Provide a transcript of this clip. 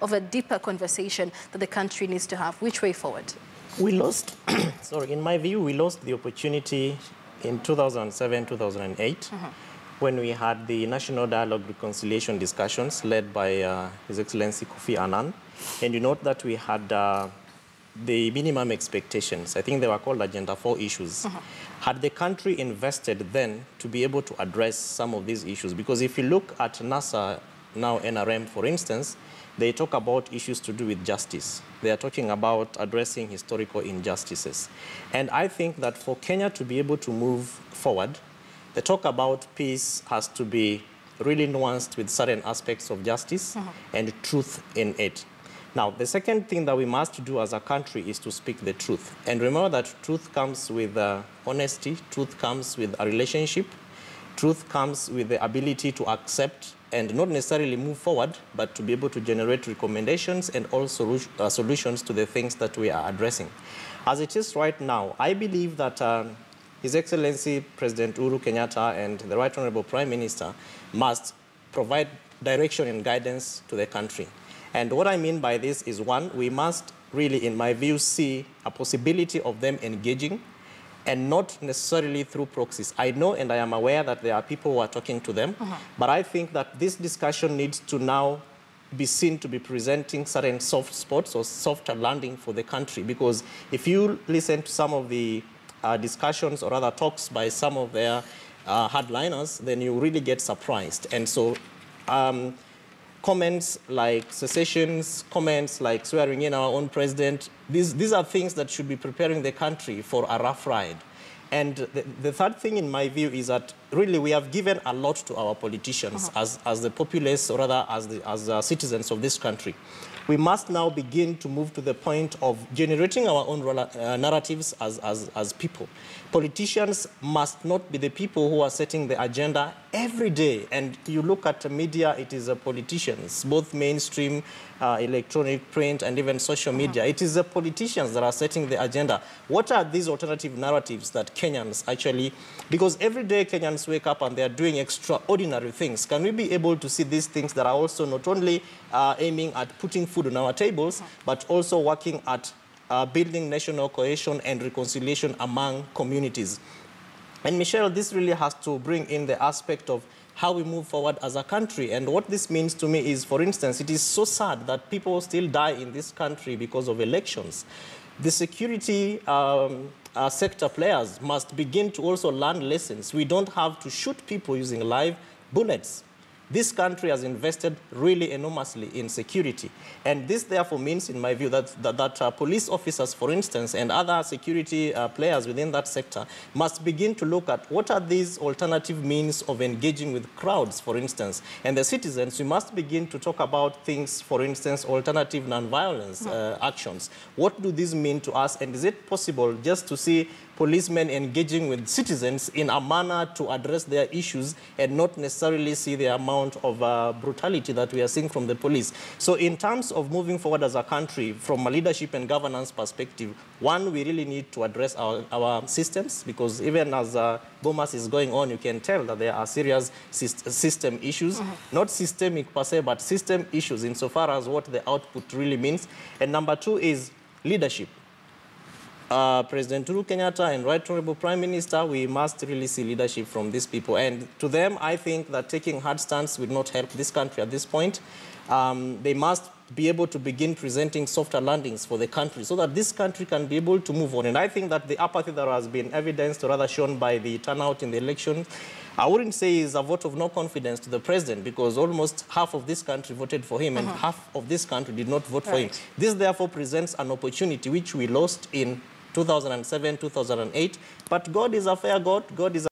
of a deeper conversation that the country needs to have? Which way forward? We lost, sorry, in my view, we lost the opportunity in 2007, 2008, when we had the National Dialogue Reconciliation discussions led by His Excellency Koffi Annan. And you note that we had the minimum expectations. I think they were called Agenda 4 issues. Had the country invested then to be able to address some of these issues? Because if you look at NASA, now NRM, for instance, they talk about issues to do with justice. They are talking about addressing historical injustices. And I think that for Kenya to be able to move forward, the talk about peace has to be really nuanced with certain aspects of justice and truth in it. Now, the second thing that we must do as a country is to speak the truth. And remember that truth comes with honesty, truth comes with a relationship, truth comes with the ability to accept and not necessarily move forward, but to be able to generate recommendations and also solutions to the things that we are addressing. As it is right now, I believe that His Excellency President Uhuru Kenyatta and the Right Honorable Prime Minister must provide direction and guidance to the country. And what I mean by this is, one, we must really, in my view, see a possibility of them engaging and not necessarily through proxies. I know and I am aware that there are people who are talking to them, but I think that this discussion needs to now be seen to be presenting certain soft spots or softer landing for the country. Because if you listen to some of the discussions or other talks by some of their hardliners, then you really get surprised. And so comments like secessions, comments like swearing in our own president, these are things that should be preparing the country for a rough ride. And the third thing in my view is that really we have given a lot to our politicians as the populace, or rather as citizens of this country. We must now begin to move to the point of generating our own narratives as people. Politicians must not be the people who are setting the agenda every day. And you look at the media, it is the politicians, both mainstream, electronic, print, and even social media. It is the politicians that are setting the agenda. What are these alternative narratives that Kenyans actually, because every day Kenyans wake up and they are doing extraordinary things. Can we be able to see these things that are also not only aiming at putting food on our tables, but also working at building national cohesion and reconciliation among communities? And Michelle, this really has to bring in the aspect of how we move forward as a country. And what this means to me is, for instance, it is so sad that people still die in this country because of elections. The security sector players must begin to also learn lessons. We don't have to shoot people using live bullets. This country has invested really enormously in security. And this therefore means, in my view, that police officers, for instance, and other security players within that sector must begin to look at what are these alternative means of engaging with crowds, for instance. And the citizens, we must begin to talk about things, for instance, alternative nonviolence actions. What do these mean to us? And is it possible just to see policemen engaging with citizens in a manner to address their issues and not necessarily see the amount of brutality that we are seeing from the police? So in terms of moving forward as a country, from a leadership and governance perspective, one, we really need to address our systems, because even as Bomas is going on, you can tell that there are serious system issues, not systemic per se, but system issues insofar as what the output really means. And number two is leadership. President Uhuru Kenyatta and Right Honorable Prime Minister, we must really see leadership from these people. And to them, I think that taking hard stance will not help this country at this point. They must be able to begin presenting softer landings for the country so that this country can be able to move on. And I think that the apathy that has been evidenced, or rather shown by the turnout in the election, I wouldn't say is a vote of no confidence to the president, because almost half of this country voted for him and half of this country did not vote for him. This therefore presents an opportunity which we lost in 2007, 2008. But God is a fair God. God is a